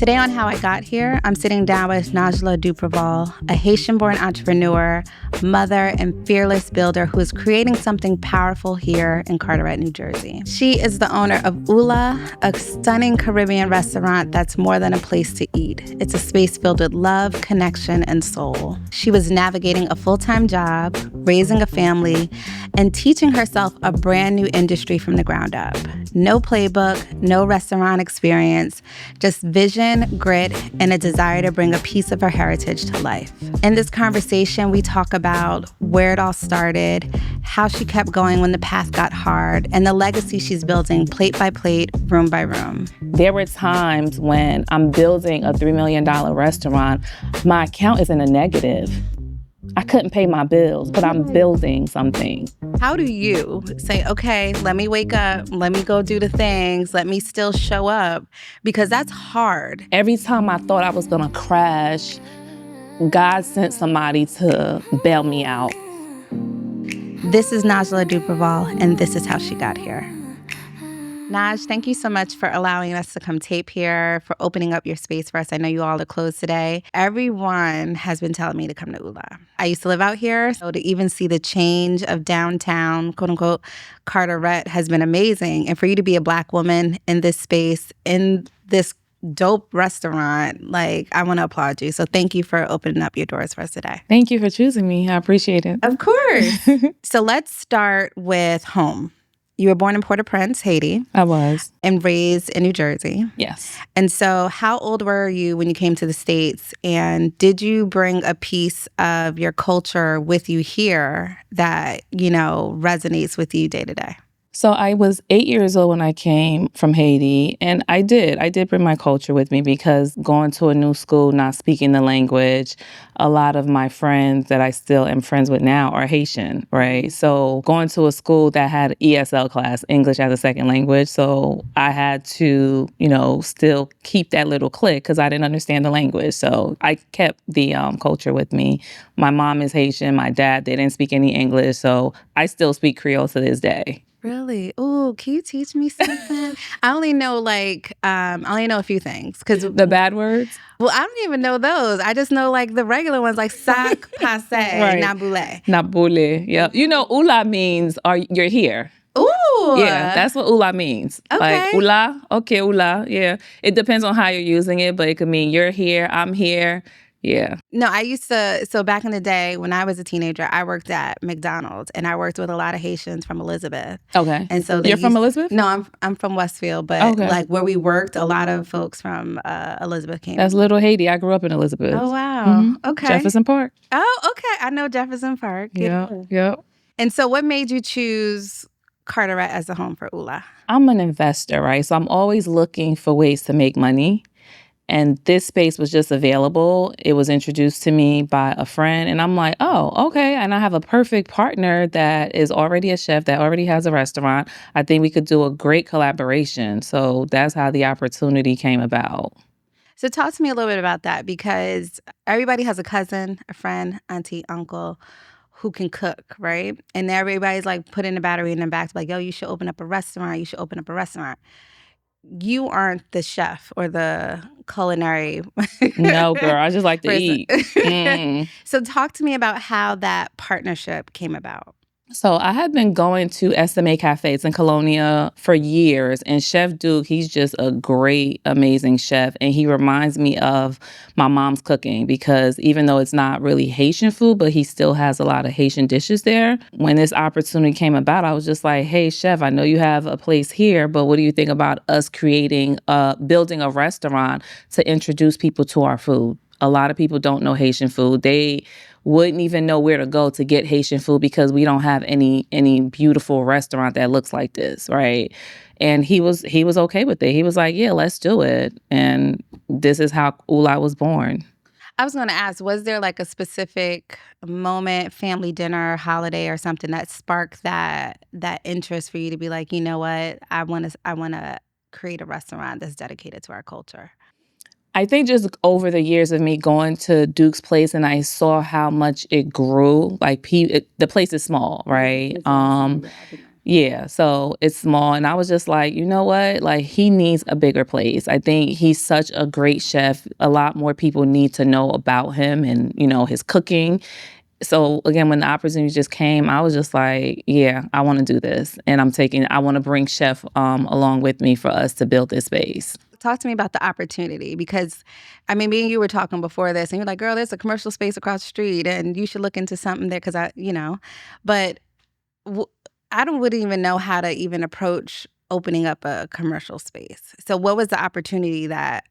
Today on How I Got Here, I'm sitting down with Nagela Duperval, a Haitian-born entrepreneur, mother, and fearless builder who is creating something powerful here in Carteret, New Jersey. She is the owner of Ula, a stunning Caribbean restaurant that's more than a place to eat. It's a space filled with love, connection, and soul. She was navigating a full-time job, raising a family, and teaching herself a brand new industry from the ground up. No playbook, no restaurant experience, just vision, grit, and a desire to bring a piece of her heritage to life. In this conversation, we talk about where it all started, how she kept going when the path got hard, and the legacy she's building plate by plate, room by room. There were times when I'm building a $3 million restaurant, my account is in a negative. I couldn't pay my bills, but I'm building something. How do you say, okay, let me wake up, let me go do the things, let me still show up? Because that's hard. Every time I thought I was gonna crash, God sent somebody to bail me out. This is Nagela Duperval, and this is how she got here. Naj, thank you so much for allowing us to come tape here, for opening up your space for us. I know you all are closed today. Everyone has been telling me to come to Ula. I used to live out here, so to even see the change of downtown, quote unquote, Carteret has been amazing. And for you to be a Black woman in this space, in this dope restaurant, like, I want to applaud you. So thank you for opening up your doors for us today. Thank you for choosing me. I appreciate it. Of course. So let's start with home. You were born in Port-au-Prince, Haiti. I was. And raised in New Jersey. Yes. And so how old were you when you came to the States? And did you bring a piece of your culture with you here that, you know, resonates with you day to day? So I was 8 years old when I came from Haiti, and I did bring my culture with me because going to a new school, not speaking the language, a lot of my friends that I still am friends with now are Haitian, right? So going to a school that had ESL class, English as a second language, so I had to, still keep that little click because I didn't understand the language. So I kept the culture with me. My mom is Haitian, my dad, they didn't speak any English, so I still speak Creole to this day. Really? Oh, can you teach me something? I only know a few things. The bad words? Well, I don't even know those. I just know the regular ones like sac, passe, right. Naboule. Naboule, yeah. Ula means you're here. Ooh. Yeah, that's what ula means. Okay. Like ula, okay, ula, yeah. It depends on how you're using it, but it could mean you're here, I'm here. Yeah. No, I used to, so back in the day when I was a teenager, I worked at McDonald's and I worked with a lot of Haitians from Elizabeth. Okay. And so you're from Elizabeth? No, I'm from Westfield, but where we worked, a lot of folks from Elizabeth came. That's Little Haiti. I grew up in Elizabeth. Oh, wow. Mm-hmm. Okay. Jefferson Park. Oh, okay. I know Jefferson Park. Yeah. And so what made you choose Carteret as a home for Ula? I'm an investor, right? So I'm always looking for ways to make money. And this space was just available. It was introduced to me by a friend. And I'm like, oh, okay. And I have a perfect partner that is already a chef, that already has a restaurant. I think we could do a great collaboration. So that's how the opportunity came about. So talk to me a little bit about that, because everybody has a cousin, a friend, auntie, uncle who can cook, right? And everybody's putting the battery in their back, like, yo, you should open up a restaurant. You should open up a restaurant. You aren't the chef or the culinary. No, girl. I just like to eat. So talk to me about how that partnership came about. So I had been going to SMA cafes in Colonia for years, and Chef Duke, he's just a great, amazing chef, and he reminds me of my mom's cooking because even though it's not really Haitian food, but he still has a lot of Haitian dishes there. When this opportunity came about, I was just like, hey, chef, I know you have a place here, but what do you think about us building a restaurant to introduce people to our food? A lot of people don't know Haitian food. They wouldn't even know where to go to get Haitian food because we don't have any beautiful restaurant that looks like this, right? And he was okay with it. He was like, yeah, let's do it. And this is how Ula was born. I was going to ask, was there a specific moment, family dinner, holiday or something that sparked that interest for you to be like, you know what, I want to create a restaurant that's dedicated to our culture? I think just over the years of me going to Duke's place and I saw how much it grew. The place is small, right? Yeah, so it's small. And I was just like, you know what? Like, he needs a bigger place. I think he's such a great chef. A lot more people need to know about him and, his cooking. So again, when the opportunity just came, I was just like, yeah, I want to do this. And I want to bring Chef along with me for us to build this space. Talk to me about the opportunity, because me and you were talking before this and you're like, girl, there's a commercial space across the street and you should look into something there because but I wouldn't even know how to even approach opening up a commercial space. So what was the opportunity that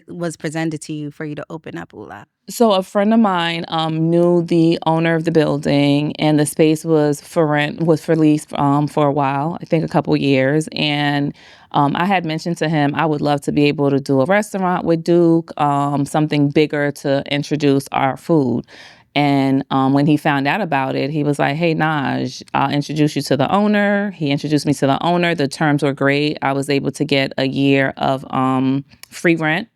was presented to you for you to open up Ula? So a friend of mine knew the owner of the building, and the space was for lease for a while, I think a couple years. And I had mentioned to him I would love to be able to do a restaurant with Duke, something bigger to introduce our food. And when he found out about it, he was like, hey, Naj, I'll introduce you to the owner. He introduced me to the owner. The terms were great. I was able to get a year of free rent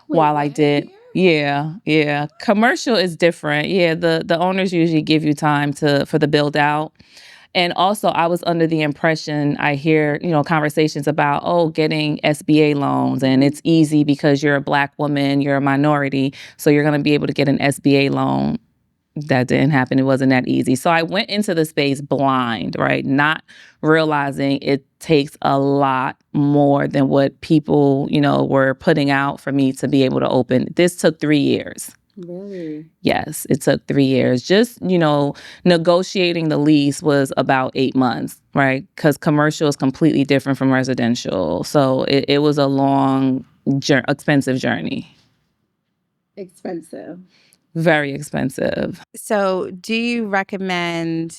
while I did. Yeah. Commercial is different. Yeah, the owners usually give you time for the build out. And also, I was under the impression, I hear, conversations about, getting SBA loans, and it's easy because you're a Black woman, you're a minority, so you're going to be able to get an SBA loan. That didn't happen. It wasn't that easy. So I went into the space blind, right? Not realizing it takes a lot more than what people, were putting out for me to be able to open. This took 3 years. Really? Yes, it took 3 years. Just, negotiating the lease was about 8 months, right? Because commercial is completely different from residential. So it was a long, expensive journey. Expensive. Very expensive. So do you recommend,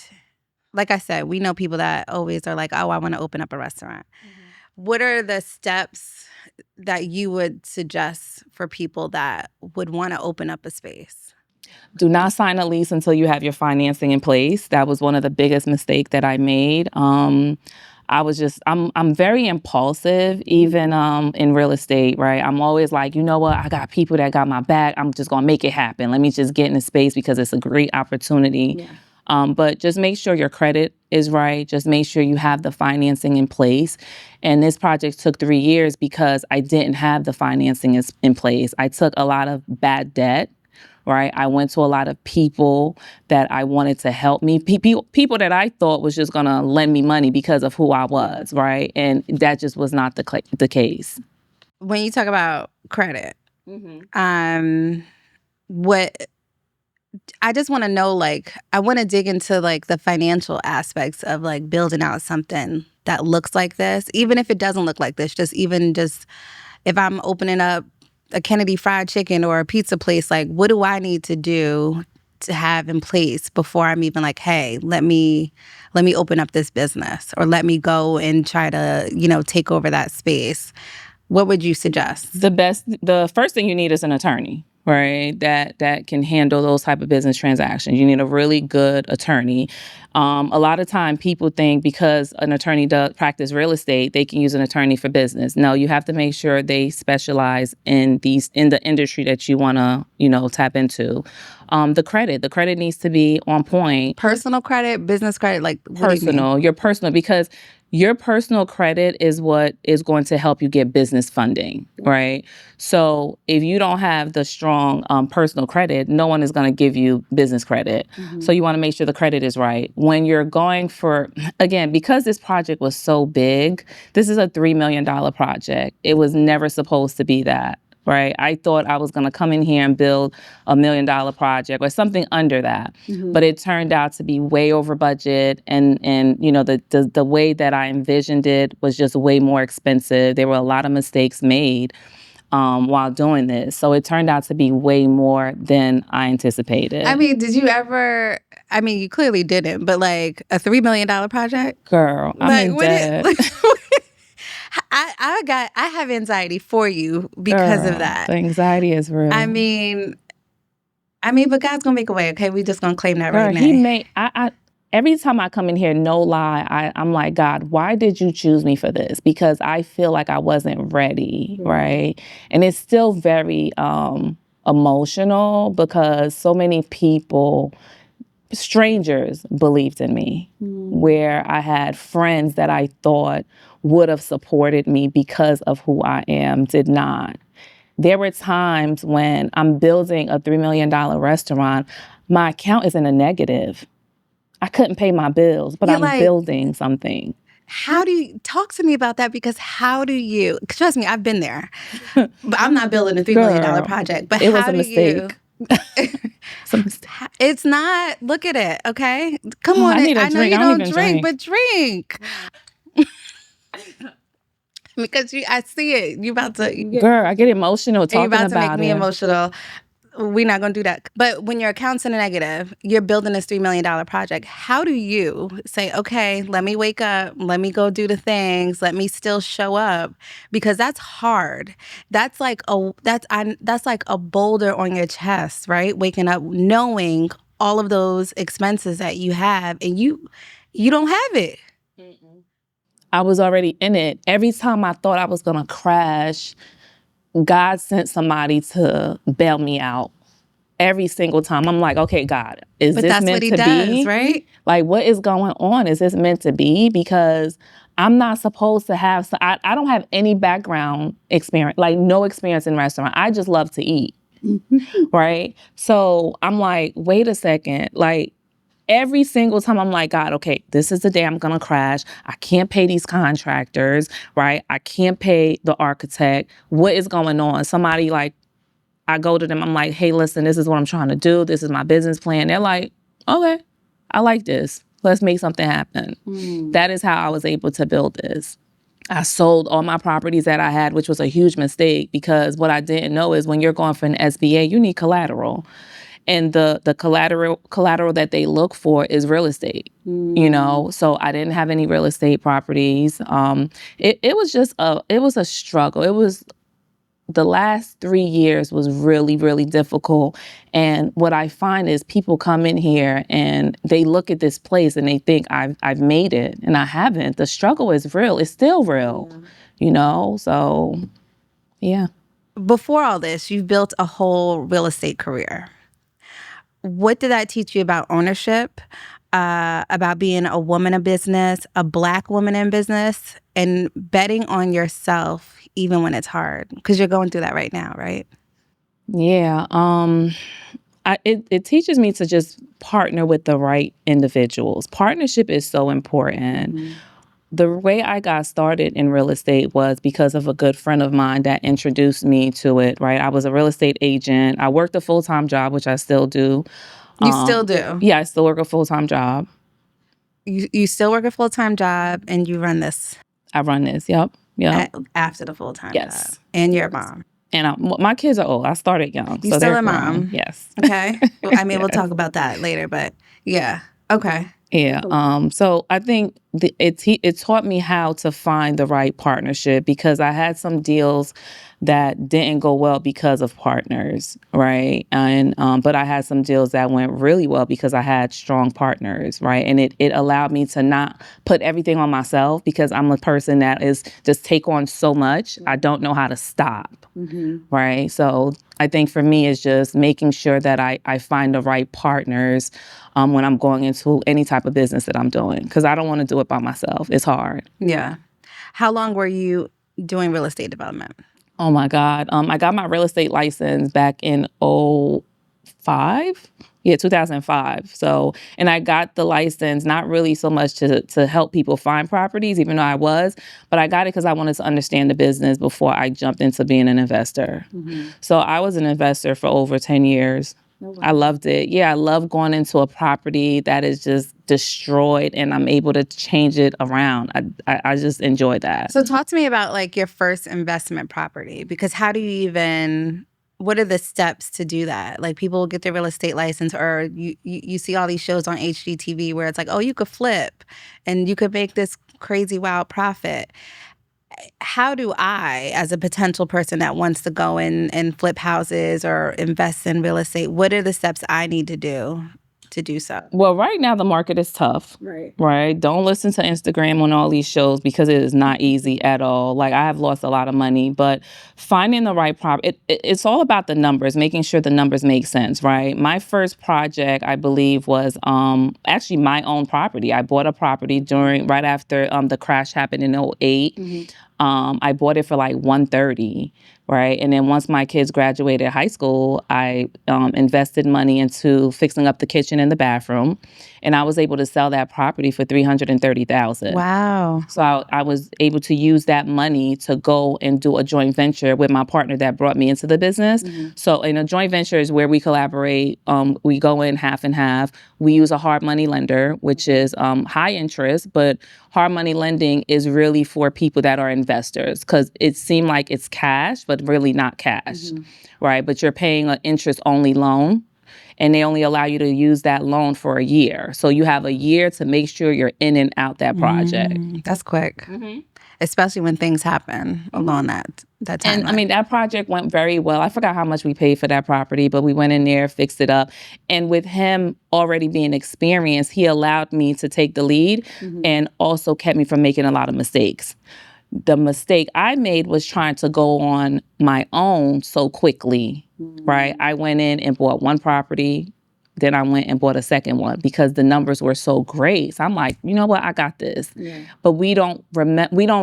like I said, we know people that always are like, oh, I want to open up a restaurant. Mm-hmm. What are the steps that you would suggest for people that would want to open up a space? Do not sign a lease until you have your financing in place. That was one of the biggest mistakes that I made. I'm very impulsive, even in real estate, right? I'm always like, you know what? I got people that got my back. I'm just gonna make it happen. Let me just get in the space because it's a great opportunity. Yeah. But just make sure your credit is right. Just make sure you have the financing in place. And this project took 3 years because I didn't have the financing in place. I took a lot of bad debt. Right. I went to a lot of people that I wanted to help me, people that I thought was just going to lend me money because of who I was. Right. And that just was not the case. When you talk about credit, what I just want to know, I want to dig into the financial aspects of building out something that looks like this, even if it doesn't look like this, just if I'm opening up a Kennedy Fried Chicken or a pizza place, what do I need to do to have in place before I'm even hey, let me open up this business, or let me go and try to, take over that space? What would you suggest? The first thing you need is an attorney, right? That can handle those type of business transactions. You need a really good attorney. A lot of time people think because an attorney does practice real estate, they can use an attorney for business. No, you have to make sure they specialize in the industry that you want to, tap into. The credit needs to be on point. Personal credit, business credit, personal, your personal, because your personal credit is what is going to help you get business funding, right? So if you don't have the strong personal credit, no one is going to give you business credit. Mm-hmm. So you want to make sure the credit is right. When you're going for, again, because this project was so big, this is a $3 million project. It was never supposed to be that. Right. I thought I was going to come in here and build $1 million project or something under that. Mm-hmm. But it turned out to be way over budget. And the way that I envisioned it was just way more expensive. There were a lot of mistakes made while doing this. So it turned out to be way more than I anticipated. Did you ever, you clearly didn't, but a $3 million project? Girl, I'm dead. I have anxiety for you because of that. The anxiety is real. But God's gonna make a way. Okay, we just gonna claim that right now. He made. Every time I come in here, no lie, I'm like, God, why did you choose me for this? Because I feel like I wasn't ready, right? And it's still very emotional because so many people strangers believed in me, where I had friends that I thought would have supported me because of who I am, did not. There were times when I'm building a $3 million restaurant, my account is in a negative. I couldn't pay my bills, but I'm building something. How do you talk to me about that? Because how do you, trust me, I've been there, but I'm not building a $3 million project. But it was a mistake. It's a mistake. It's not. Look at it. Okay. Come on. I know you don't drink, but drink. Because I see it. You about to. Girl, I get emotional talking about it. You're about to make me emotional. We're not going to do that. But when your account's in a negative, you're building this $3 million project. How do you say, okay, let me wake up, let me go do the things, let me still show up? Because that's hard. That's like a boulder on your chest, right? Waking up knowing all of those expenses that you have, and you don't have it. I was already in it. Every time I thought I was going to crash, God sent somebody to bail me out. Every single time. I'm like, okay, God, is this meant to be? Right? Like, what is going on? Is this meant to be? Because I'm not supposed to have, I don't have any background experience, like no experience in restaurant. I just love to eat, right? So I'm like, wait a second, like, every single time I'm like, God, okay, this is the day I'm going to crash. I can't pay these contractors, right? I can't pay the architect. What is going on? Somebody like, I go to them, I'm like, hey, listen, this is what I'm trying to do. This is my business plan. They're like, okay, I like this. Let's make something happen. That is how I was able to build this. I sold all my properties that I had, which was a huge mistake because what I didn't know is when you're going for an SBA, you need collateral. And the collateral that they look for is real estate, you know? So I didn't have any real estate properties. It was just a struggle. It was, the last 3 years was really, really difficult. And what I find is people come in here and they look at this place and they think I've made it, and I haven't. The struggle is real. It's still real, you know? So, yeah. Before all this, you've built a whole real estate career. What did that teach you about ownership, about being a woman of business, a Black woman in business, and betting on yourself even when it's hard? Because you're going through that right now, right? Yeah. It teaches me to just partner with the right individuals. Partnership is so important. The way I got started in real estate was because of a good friend of mine that introduced me to it, right? I was a real estate agent. I worked a full-time job, which I still do. You still do? Yeah, I still work a full-time job. You still work a full-time job and you run this? I run this, yep. After the full-time job. And you're a mom? And my kids are old. I started young. You're still a mom? Yes. Okay. I mean, we'll talk about that later, but yeah. Okay. Yeah. So I think it taught me how to find the right partnership, because I had some deals that didn't go well because of partners, right? And but I had some deals that went really well because I had strong partners, right? And it allowed me to not put everything on myself, because I'm a person that is just take on so much. I don't know how to stop, right? So I think for me, it's just making sure that I find the right partners when I'm going into any type of business that I'm doing, because I don't want to do it by myself. It's hard. Yeah. How long were you doing real estate development? Oh, my God. I got my real estate license back in 2005. Yeah, 2005. So, and I got the license not really so much to help people find properties, even though I was, but I got it because I wanted to understand the business before I jumped into being an investor. So I was an investor for over 10 years. Oh, wow. I loved it. Yeah, I love going into a property that is just destroyed and I'm able to change it around. I just enjoy that. So talk to me about like your first investment property, because how do you even, what are the steps to do that? Like people get their real estate license, or you see all these shows on HGTV where it's like, oh, you could flip and you could make this crazy wild profit. How do I, as a potential person that wants to go in and flip houses or invest in real estate, what are the steps I need to do to do so? Well, right now the market is tough. Right. Don't listen to Instagram on all these shows because it is not easy at all. Like, I have lost a lot of money, but finding the right property, it's all about the numbers, making sure the numbers make sense, right? My first project, I believe, was actually my own property. I bought a property right after the crash happened in '08. I bought it for like $130, right? And then once my kids graduated high school, I invested money into fixing up the kitchen and the bathroom, and I was able to sell that property for $330,000. Wow! So I was able to use that money to go and do a joint venture with my partner that brought me into the business. So in a joint venture is where we collaborate. We go in half and half. We use a hard money lender, which is high interest, but hard money lending is really for people that are investors, because it seemed like it's cash, but really not cash, right? But you're paying an interest-only loan, and they only allow you to use that loan for a year. So you have a year to make sure you're in and out that project. That's quick, especially when things happen along that time. And I mean, that project went very well. I forgot how much we paid for that property, but we went in there, fixed it up. And with him already being experienced, he allowed me to take the lead and also kept me from making a lot of mistakes. The mistake I made was trying to go on my own so quickly, right? I went in and bought one property, then I went and bought a second one because the numbers were so great. So I'm like, you know what, I got this. But we don't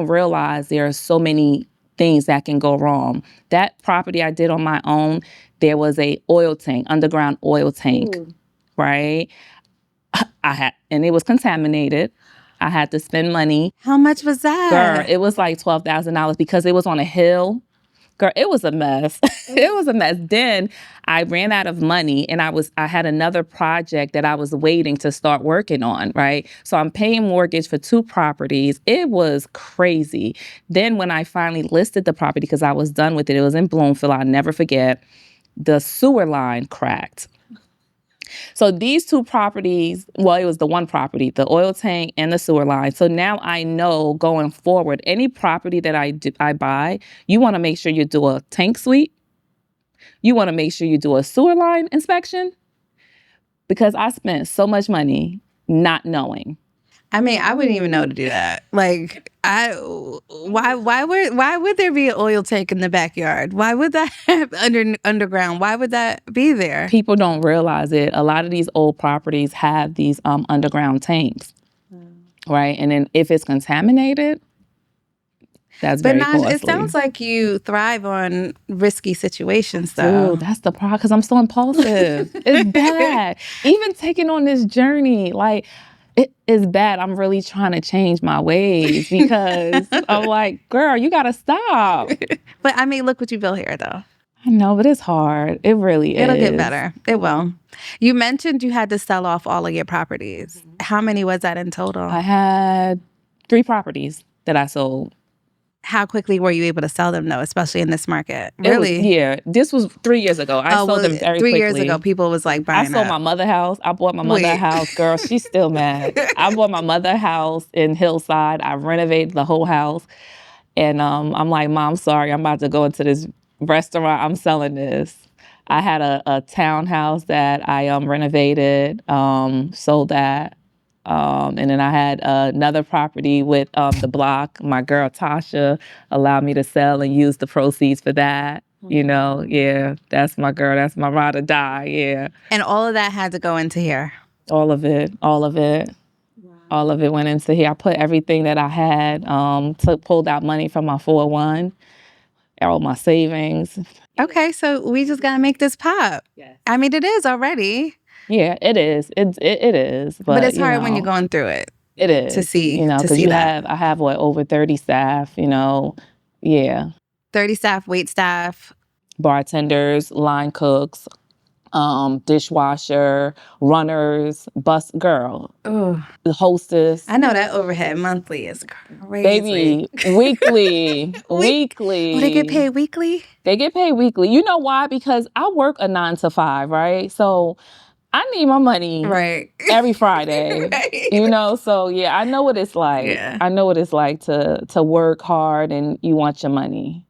realize there are so many things that can go wrong. That property I did on my own, there was a underground oil tank, right? And it was contaminated. I had to spend money. How much was that? Girl, it was like $12,000 because it was on a hill. Girl, it was a mess. It was a mess. Then I ran out of money, and I had another project that I was waiting to start working on, right? So I'm paying mortgage for 2 properties. It was crazy. Then when I finally listed the property, because I was done with it was in Bloomfield, I'll never forget, the sewer line cracked. So these 2 properties, well, it was the one property, the oil tank and the sewer line. So now I know going forward, any property that I buy, you want to make sure you do a tank sweep. You want to make sure you do a sewer line inspection, because I spent so much money not knowing. I mean, I wouldn't even know to do that. Like, why would there be an oil tank in the backyard? Why would that have underground? Why would that be there? People don't realize it. A lot of these old properties have these underground tanks, right? And then if it's contaminated, that's very costly. It sounds like you thrive on risky situations, though. Dude, that's the problem, because I'm so impulsive. It's bad. Even taking on this journey, like, it is bad. I'm really trying to change my ways because I'm like, girl, you got to stop. But I mean, look what you built here, though. I know, but it's hard. It really is. It'll get better. It will. You mentioned you had to sell off all of your properties. How many was that in total? I had 3 properties that I sold. How quickly were you able to sell them, though, especially in this market? Really? This was 3 years ago. I sold them very quickly. 3 years ago, people was like buying I sold my mother house. I bought my mother house. Girl, she's still mad. I bought my mother house in Hillside. I renovated the whole house. And I'm like, Mom, sorry, I'm about to go into this restaurant. I'm selling this. I had a townhouse that I renovated, sold that. And then I had another property with the block. My girl Tasha allowed me to sell and use the proceeds for that. You know, yeah, that's my girl. That's my ride or die, yeah. And all of that had to go into here? All of it. Wow. All of it went into here. I put everything that I had, pulled out money from my 401, all my savings. Okay, so we just got to make this pop. Yes. I mean, it is already. Yeah, it is. It is. But it's hard when you're going through it. It is. To see, because I have over 30 staff, yeah. 30 staff, wait staff. Bartenders, line cooks, dishwasher, runners, bus girl, the hostess. I know that overhead monthly is crazy. Baby, weekly. Weekly. Oh, they get paid weekly? They get paid weekly. You know why? Because I work a 9 to 5, right? So I need my money every Friday, so yeah, I know what it's like. Yeah. I know what it's like to work hard and you want your money.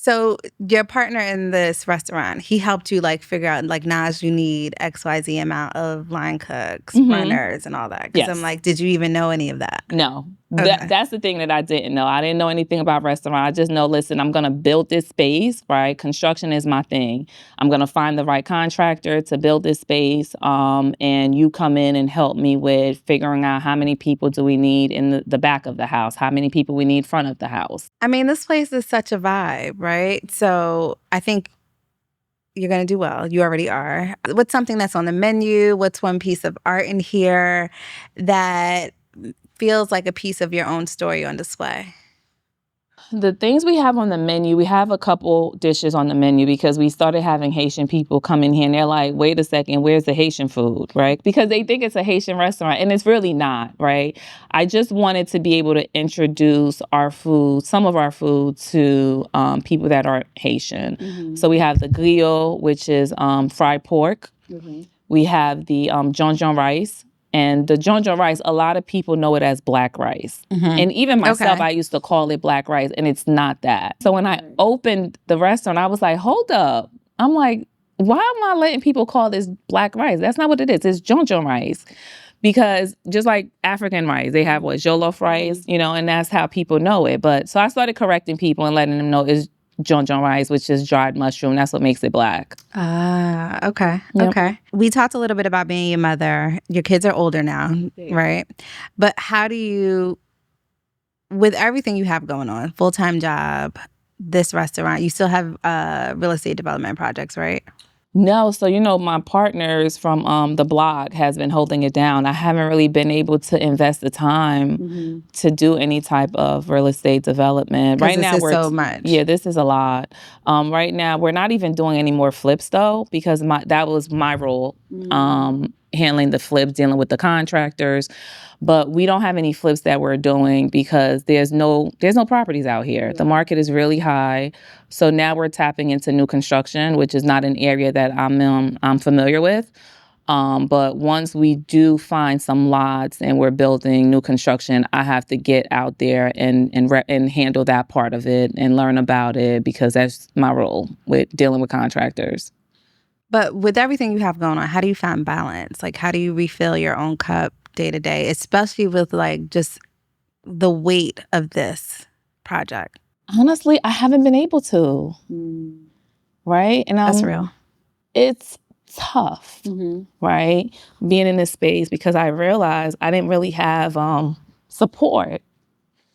So your partner in this restaurant, he helped you like figure out like, Naj, you need XYZ amount of line cooks, runners, and all that. Because I'm Yes. like, did you even know any of that? No. Okay. That's the thing that I didn't know. I didn't know anything about restaurant. I just know, listen, I'm going to build this space, right? Construction is my thing. I'm going to find the right contractor to build this space. And you come in and help me with figuring out how many people do we need in the back of the house, how many people we need front of the house. I mean, this place is such a vibe, right? So I think you're going to do well. You already are. What's something that's on the menu? What's one piece of art in here that feels like a piece of your own story on display? The things we have on the menu, we have a couple dishes on the menu because we started having Haitian people come in here and they're like, wait a second, where's the Haitian food, right? Because they think it's a Haitian restaurant and it's really not, right? I just wanted to be able to introduce our food, some of our food to people that are Haitian. Mm-hmm. So we have the griot, which is fried pork. Mm-hmm. We have the jonjon rice. And the jonjon rice, a lot of people know it as black rice. Mm-hmm. And even myself, I used to call it black rice, and it's not that. So when I opened the restaurant, I was like, hold up. I'm like, why am I letting people call this black rice? That's not what it is. It's jonjon rice. Because just like African rice, they have jollof rice, and that's how people know it. But so I started correcting people and letting them know it's jonjon rice, which is dried mushroom. That's what makes it black. Ah, okay. Yep. Okay. We talked a little bit about being your mother. Your kids are older now, right? But how do you, with everything you have going on, full-time job, this restaurant, you still have real estate development projects, right? No, so my partners from the blog has been holding it down. I haven't really been able to invest the time to do any type of real estate development. Right now, we're so much. Yeah, this is a lot. Right now, we're not even doing any more flips though, because that was my role, handling the flips, dealing with the contractors. But we don't have any flips that we're doing because there's no properties out here. Yeah. The market is really high. So now we're tapping into new construction, which is not an area that I'm familiar with. But once we do find some lots and we're building new construction, I have to get out there and handle that part of it and learn about it because that's my role with dealing with contractors. But with everything you have going on, how do you find balance? Like, how do you refill your own cup day to day, especially with like just the weight of this project? Honestly, I haven't been able to. Right? And that's real. It's tough, right? Being in this space because I realized I didn't really have support.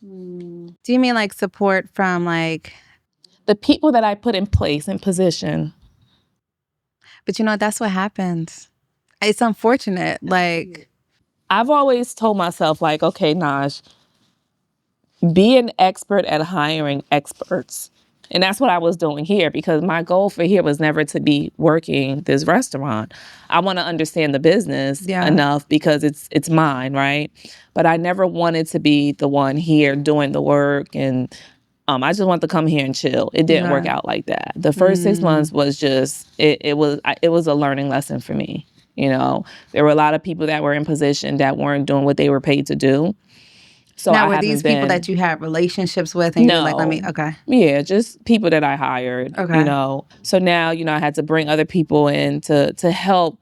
Do you mean like support from like the people that I put in place in position? But that's what happens. It's unfortunate. Like, I've always told myself, like, okay, Naj, be an expert at hiring experts. And that's what I was doing here because my goal for here was never to be working this restaurant. I want to understand the business enough because it's mine, right? But I never wanted to be the one here doing the work and I just wanted to come here and chill. It didn't work out like that. The first 6 months was just, it was a learning lesson for me. There were a lot of people that were in position that weren't doing what they were paid to do. So now, were these people that you had relationships with and you're like, let me, okay. Yeah, just people that I hired, So now, I had to bring other people in to help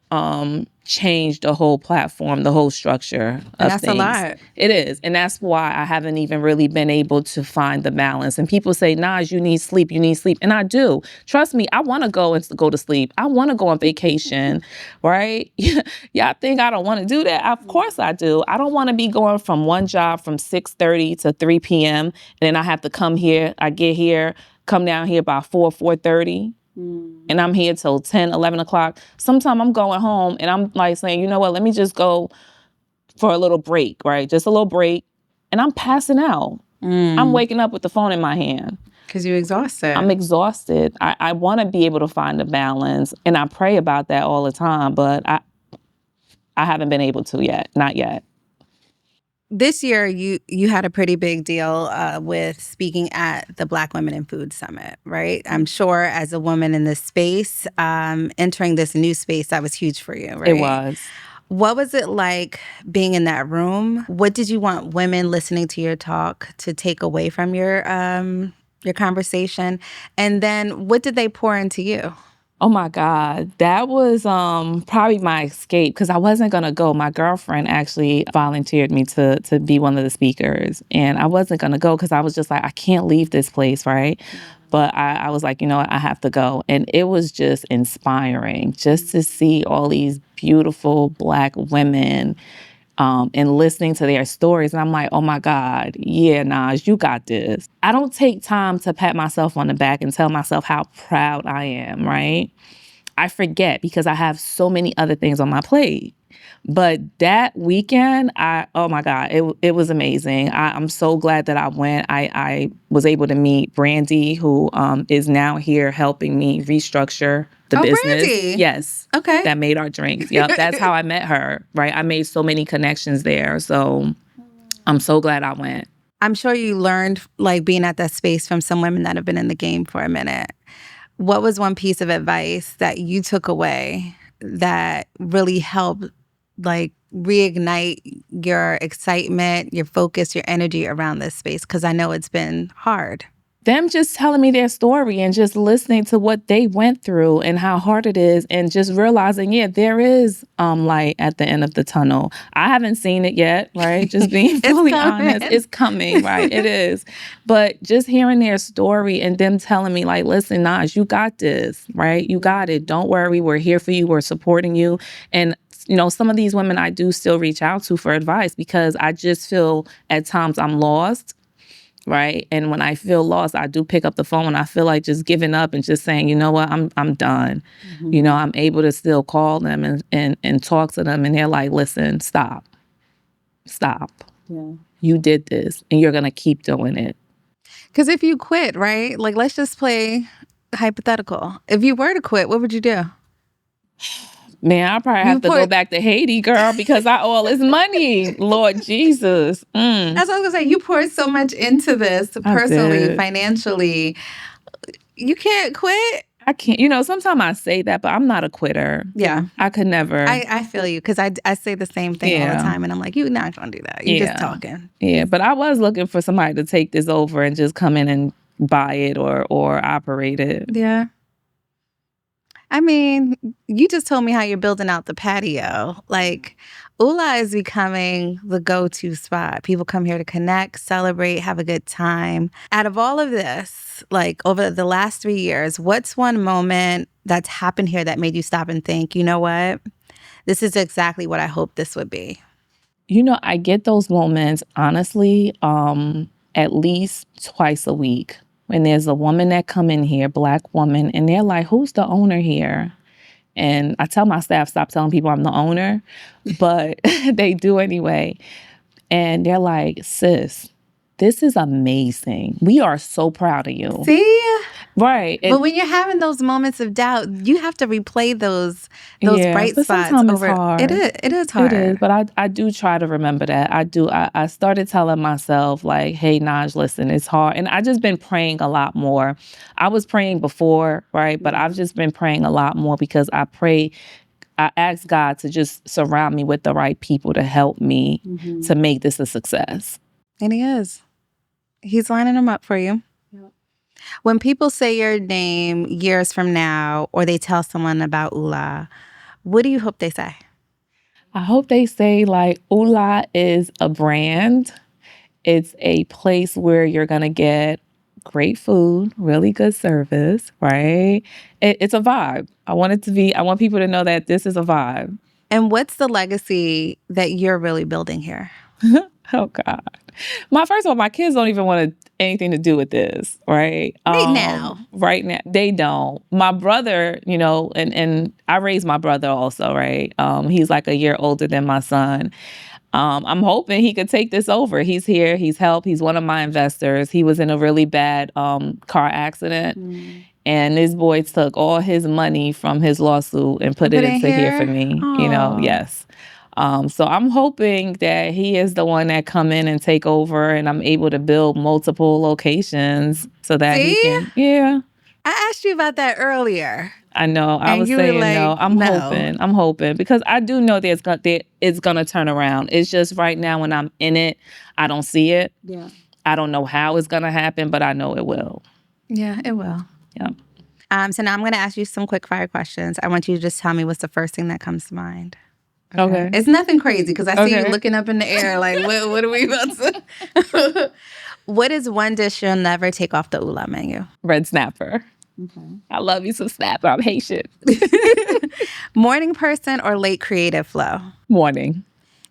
change the whole platform, the whole structure of that's things. A lot. It is. And that's why I haven't even really been able to find the balance. And people say, Naj, you need sleep. And I do. Trust me, I want to go to sleep. I want to go on vacation, right? Y'all think I don't want to do that? Of course I do. I don't want to be going from one job from 6:30 to 3 p.m. and then I have to come here. I get here, come down here by 4:30. And I'm here till 10, 11 o'clock. Sometimes I'm going home and I'm like saying, you know what, let me just go for a little break, right? Just a little break. And I'm passing out. I'm waking up with the phone in my hand. Because you're exhausted. I'm exhausted. I want to be able to find a balance. And I pray about that all the time. But I haven't been able to yet. Not yet. This year, you had a pretty big deal with speaking at the Black Women in Food Summit, right? I'm sure as a woman in this space, entering this new space, that was huge for you, right? It was. What was it like being in that room? What did you want women listening to your talk to take away from your your conversation. And then what did they pour into you? Oh my God, that was probably my escape because I wasn't gonna go. My girlfriend actually volunteered me to be one of the speakers, and I wasn't gonna go because I was just like, I can't leave this place, right? But I was like, you know what, I have to go, and it was just inspiring just to see all these beautiful Black women. And listening to their stories. And I'm like, oh my God, yeah, Naj, you got this. I don't take time to pat myself on the back and tell myself how proud I am, right? I forget because I have so many other things on my plate. But that weekend, oh my God, it was amazing. I'm so glad that I went. I was able to meet Brandy, who is now here helping me restructure the business. Brandy. Yes. Okay. That made our drinks. Yep. That's how I met her, right? I made so many connections there. So I'm so glad I went. I'm sure you learned, like, being at that space from some women that have been in the game for a minute. What was one piece of advice that you took away that really helped, like, reignite your excitement, your focus, your energy around this space? Because I know it's been hard. Them just telling me their story and just listening to what they went through and how hard it is and just realizing, yeah, there is light at the end of the tunnel. I haven't seen it yet, right? Just being fully honest. It's coming, right? It is. But just hearing their story and them telling me, like, listen, Naj, you got this, right? You got it. Don't worry. We're here for you. We're supporting you. And you know, some of these women I do still reach out to for advice because I just feel at times I'm lost. Right. And when I feel lost, I do pick up the phone and I feel like just giving up and just saying, you know what, I'm done. Mm-hmm. You know, I'm able to still call them and talk to them. And they're like, listen, stop. Yeah. You did this and you're going to keep doing it. Because if you quit, right, like, let's just play hypothetical. If you were to quit, what would you do? Man, I probably have to go back to Haiti, girl, because I owe all this money. Lord Jesus. That's what I was going to say. You poured so much into this personally, financially. You can't quit. I can't. You know, sometimes I say that, but I'm not a quitter. Yeah. I could never. I feel you because I say the same thing all the time. And I'm like, you're not going to do that. You're just talking. Yeah, but I was looking for somebody to take this over and just come in and buy it or operate it. Yeah. I mean, you just told me how you're building out the patio. Like, Ula is becoming the go-to spot. People come here to connect, celebrate, have a good time. Out of all of this, like, over the last 3 years, what's one moment that's happened here that made you stop and think, you know what? This is exactly what I hoped this would be. You know, I get those moments, honestly, at least twice a week. When there's a woman that come in here, Black woman, and they're like, who's the owner here? And I tell my staff, stop telling people I'm the owner, but they do anyway. And they're like, sis, this is amazing. We are so proud of you. See? Right. But when you're having those moments of doubt, you have to replay those bright spots. Sometimes it's hard. It is hard. It is, but I do try to remember that. I started telling myself, like, hey, Naj, listen, it's hard. And I just been praying a lot more. I was praying before, right? But I've just been praying a lot more because I ask God to just surround me with the right people to help me to make this a success. And he is. He's lining them up for you. When people say your name years from now or they tell someone about Ula, what do you hope they say? I hope they say, like, Ula is a brand. It's a place where you're going to get great food, really good service, right? It's a vibe. I want people to know that this is a vibe. And what's the legacy that you're really building here? Oh, God. First of all, my kids don't even want anything to do with this, right? Right now. They don't. My brother, you know, and I raised my brother also, right? He's like a year older than my son. I'm hoping he could take this over. He's here. He's helped. He's one of my investors. He was in a really bad car accident. And this boy took all his money from his lawsuit and put it into here for me. Aww. You know, yes. So I'm hoping that he is the one that come in and take over and I'm able to build multiple locations so that he can. Yeah. I asked you about that earlier. I know. I was saying like, no. I'm hoping because I do know it's going to turn around. It's just right now when I'm in it, I don't see it. Yeah. I don't know how it's going to happen, but I know it will. Yeah, it will. Yeah. So now I'm going to ask you some quick fire questions. I want you to just tell me what's the first thing that comes to mind. Okay. It's nothing crazy because I see you Okay. looking up in the air like, what are we about to... What is one dish you'll never take off the Ula menu? Red snapper. Okay. I love you some snapper. I'm Haitian. Morning person or late creative flow? Morning.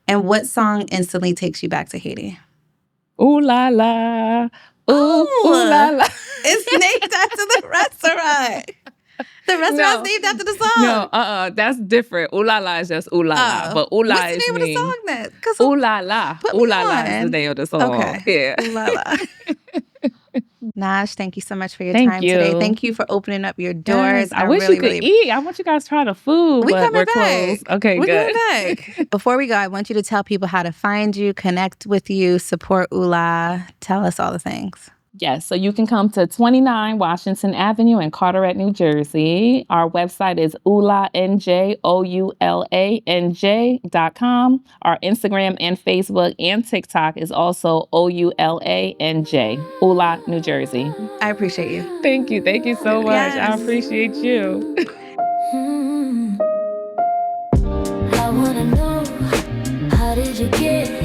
And what song instantly takes you back to Haiti? Ooh la la. Ooh la la. It's named after the restaurant. The restaurant's named after the song. No, that's different. Ooh la la is just ooh la la. But ooh la what's the name of the song then? Ooh la la. Ooh la la is the name of the song. Okay. Yeah. Ooh la la. Naj, thank you so much for your time today. Thank you for opening up your doors. Yes, I wish you could eat. I want you guys to try the food. We're coming back. Closed. Okay, we're good. Coming back. Before we go, I want you to tell people how to find you, connect with you, support Ula. Tell us all the things. Yes, so you can come to 29 Washington Avenue in Carteret, New Jersey. Our website is oulanj.com. Our Instagram and Facebook and TikTok is also oulanj, Ula, New Jersey. I appreciate you. Thank you. Thank you so much. Yes. I appreciate you. I wanna know, how did you get